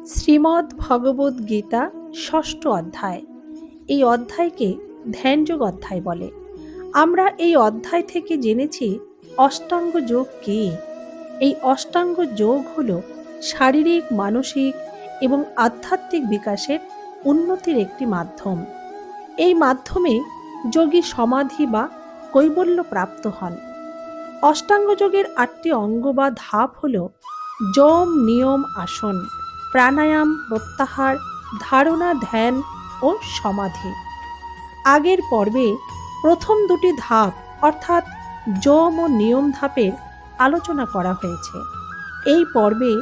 শ্রীমদ্ ভগবদ্ গীতা ষষ্ঠ অধ্যায়। এই অধ্যায়কে ধ্যানযোগ অধ্যায় বলে। আমরা এই অধ্যায় থেকে জেনেছি অষ্টাঙ্গ যোগ কী। এই অষ্টাঙ্গ যোগ হল শারীরিক, মানসিক এবং আধ্যাত্মিক বিকাশের উন্নতির একটি মাধ্যম। এই মাধ্যমে যোগী সমাধি বা কৈবল্য প্রাপ্ত হন। অষ্টাঙ্গ যোগের 8টি অঙ্গ বা ধাপ হল যম, নিয়ম, আসন, প্রাণায়াম, প্রত্যাহার, ধারণা, ধ্যান ও সমাধি। আগের পর্বে প্রথম 2টি ধাপ অর্থাৎ যম ও নিয়ম ধাপের আলোচনা করা হয়েছে। এই পর্বে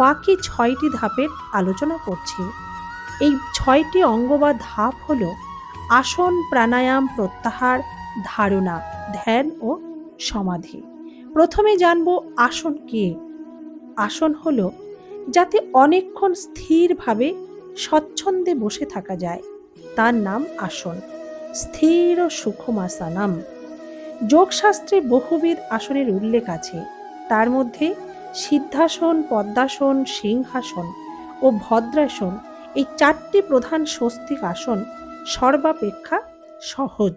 বাকি 6টি ধাপের আলোচনা করছি। এই 6টি অঙ্গ বা ধাপ হল আসন, প্রাণায়াম, প্রত্যাহার, ধারণা, ধ্যান ও সমাধি। প্রথমে জানব আসন কি। আসন হলো যাতে অনেকক্ষণ স্থিরভাবে স্বচ্ছন্দে বসে থাকা যায়, তার নাম আসন। স্থির ও সুখমাসানাম। যোগশাস্ত্রে বহুবিধ আসনের উল্লেখ আছে। তার মধ্যে সিদ্ধাসন, পদ্মাসন, সিংহাসন ও ভদ্রাসন, এই 4টি প্রধান স্বস্তিক আসন সর্বাপেক্ষা সহজ।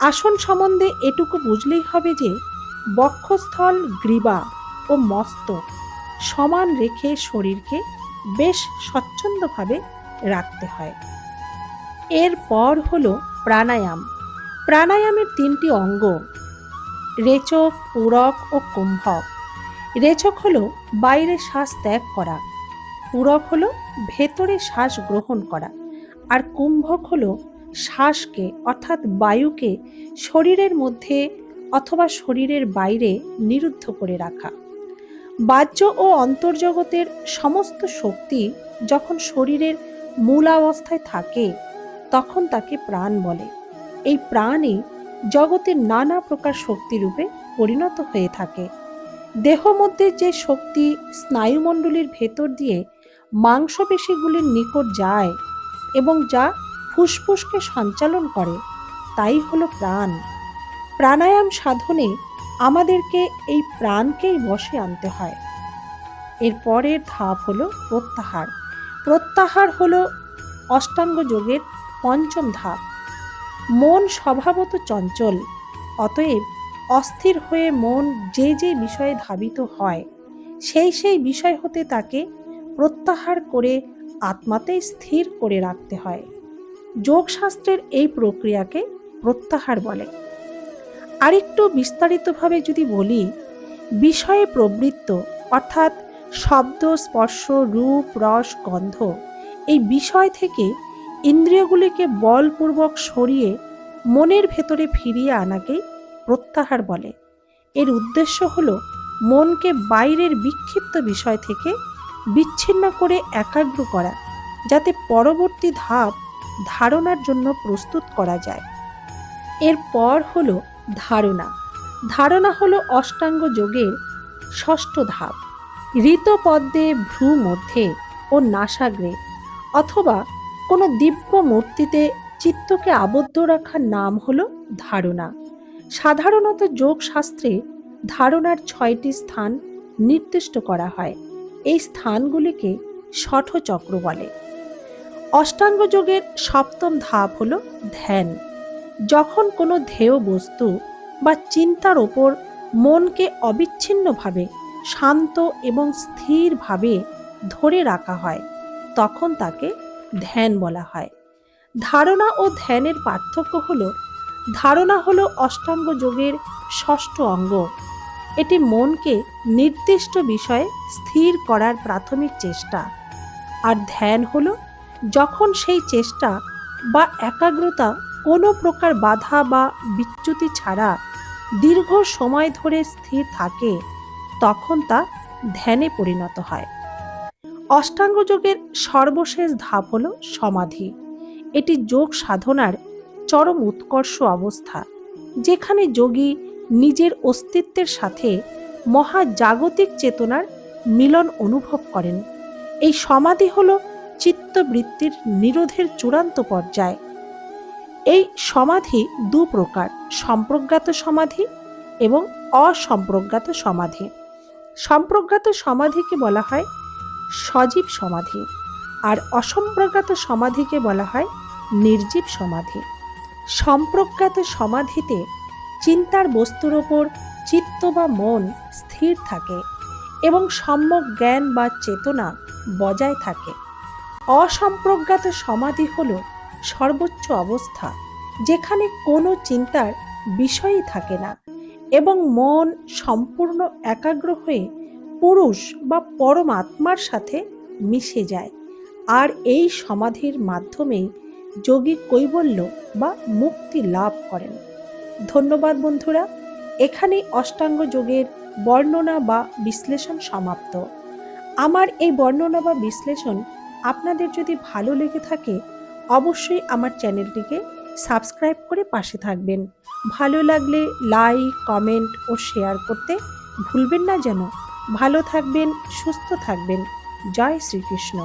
আসন সম্বন্ধে এটুকু বুঝলেই হবে যে বক্ষস্থল, গ্রীবা ও মস্তক সমান রেখে শরীরকে বেশ স্বচ্ছন্দভাবে রাখতে হয়। এরপর হলো প্রাণায়াম। প্রাণায়ামের 3টি অঙ্গ, রেচক, পূরক ও কুম্ভক। রেচক হলো বাইরে শ্বাস ত্যাগ করা, পূরক হলো ভেতরে শ্বাস গ্রহণ করা, আর কুম্ভক হলো শ্বাসকে অর্থাৎ বায়ুকে শরীরের মধ্যে অথবা শরীরের বাইরে নিরুদ্ধ করে রাখা। বাহ্য ও অন্তর্জগতের সমস্ত শক্তি যখন শরীরের মূলাবস্থায় থাকে তখন তাকে প্রাণ বলে। এই প্রাণই জগতের নানা প্রকার শক্তিরূপে পরিণত হয়ে থাকে। দেহ মধ্যে যে শক্তি স্নায়ুমণ্ডলীর ভেতর দিয়ে মাংসপেশিগুলির নিকট যায় এবং যা ফুসফুসকে সঞ্চালন করে তাই হলো প্রাণ। প্রাণায়াম সাধনে আমাদেরকে এই প্রাণকেই বশে আনতে হয়। এর পরের ধাপ হলো প্রত্যাহার। প্রত্যাহার হলো অষ্টাঙ্গ যোগের 5ম ধাপ। মন স্বভাবত চঞ্চল, অতএব অস্থির হয়ে মন যে যে বিষয়ে ধাবিত হয় সেই বিষয় হতে তাকে প্রত্যাহার করে আত্মাতেই স্থির করে রাখতে হয়। যোগশাস্ত্রের এই প্রক্রিয়াকে প্রত্যাহার বলে। আরেকটু বিস্তারিতভাবে যদি বলি, বিষয়ে প্রবৃত্ত অর্থাৎ শব্দ, স্পর্শ, রূপ, রস, গন্ধ, এই বিষয় থেকে ইন্দ্রিয়গুলিকে বলপূর্বক সরিয়ে মনের ভেতরে ফিরিয়ে আনাকেই প্রত্যাহার বলে। এর উদ্দেশ্য হল মনকে বাইরের বিক্ষিপ্ত বিষয় থেকে বিচ্ছিন্ন করে একাগ্র করা, যাতে পরবর্তী ধাপ ধারণার জন্য প্রস্তুত করা যায়। এরপর হলো ধারণা। ধারণা হলো অষ্টাঙ্গ যোগের 6ষ্ঠ ধাপ। ঋতপদ্মে, ভ্রু মধ্যে ও নাসাগ্রে অথবা কোনো দিব্য মূর্তিতে চিত্তকে আবদ্ধ রাখার নাম হলো ধারণা। সাধারণত যোগ শাস্ত্রে ধারণার 6টি স্থান নির্দিষ্ট করা হয়। এই স্থানগুলিকে শঠচক্র বলে। অষ্টাঙ্গ যোগের 7ম ধাপ হলো ধ্যান। যখন কোনো ধ্যেয় বস্তু বা চিন্তার ওপর মনকে অবিচ্ছিন্নভাবে শান্ত এবং স্থিরভাবে ধরে রাখা হয় তখন তাকে ধ্যান বলা হয়। ধারণা ও ধ্যানের পার্থক্য হলো, ধারণা হলো অষ্টাঙ্গ যোগের 6ষ্ঠ অঙ্গ। এটি মনকে নির্দিষ্ট বিষয়ে স্থির করার প্রাথমিক চেষ্টা। আর ধ্যান হলো যখন সেই চেষ্টা বা একাগ্রতা কোনো প্রকার বাধা বা বিচ্যুতি ছাড়া দীর্ঘ সময় ধরে স্থির থাকে তখন তা ধ্যানে পরিণত হয়। অষ্টাঙ্গ যোগের সর্বশেষ ধাপ হলো সমাধি। এটি যোগ সাধনার চরম উৎকর্ষ অবস্থা, যেখানে যোগী নিজের অস্তিত্বের সাথে মহাজাগতিক চেতনার মিলন অনুভব করেন। এই সমাধি হলো চিত্তবৃত্তির নিরোধের চূড়ান্ত পর্যায়। এই সমাধি 2 প্রকার, সম্প্রজ্ঞাত সমাধি এবং অসম্প্রজ্ঞাত সমাধি। সম্প্রজ্ঞাত সমাধিকে বলা হয় সজীব সমাধি, আর অসম্প্রজ্ঞাত সমাধিকে বলা হয় নির্জীব সমাধি। সম্প্রজ্ঞাত সমাধিতে চিন্তার বস্তুর ওপর চিত্ত বা মন স্থির থাকে এবং সম্যক জ্ঞান বা চেতনা বজায় থাকে। অসম্প্রজ্ঞাত সমাধি হল সর্বোচ্চ অবস্থা, যেখানে কোনো চিন্তার বিষয়ই থাকে না এবং মন সম্পূর্ণ একাগ্র হয়ে পুরুষ বা পরমাত্মার সাথে মিশে যায়। আর এই সমাধির মাধ্যমেই যোগী কৈবল্য বা মুক্তি লাভ করেন। ধন্যবাদ বন্ধুরা, এখানেই অষ্টাঙ্গ যোগের বর্ণনা বা বিশ্লেষণ সমাপ্ত। আমার এই বর্ণনা বা বিশ্লেষণ আপনাদের যদি ভালো লেগে থাকে, অবশ্যই আমার চ্যানেলটিকে সাবস্ক্রাইব করে পাশে থাকবেন। ভালো লাগলে লাইক, কমেন্ট ও শেয়ার করতে ভুলবেন না যেন। ভালো থাকবেন, সুস্থ থাকবেন। জয় শ্রীকৃষ্ণ।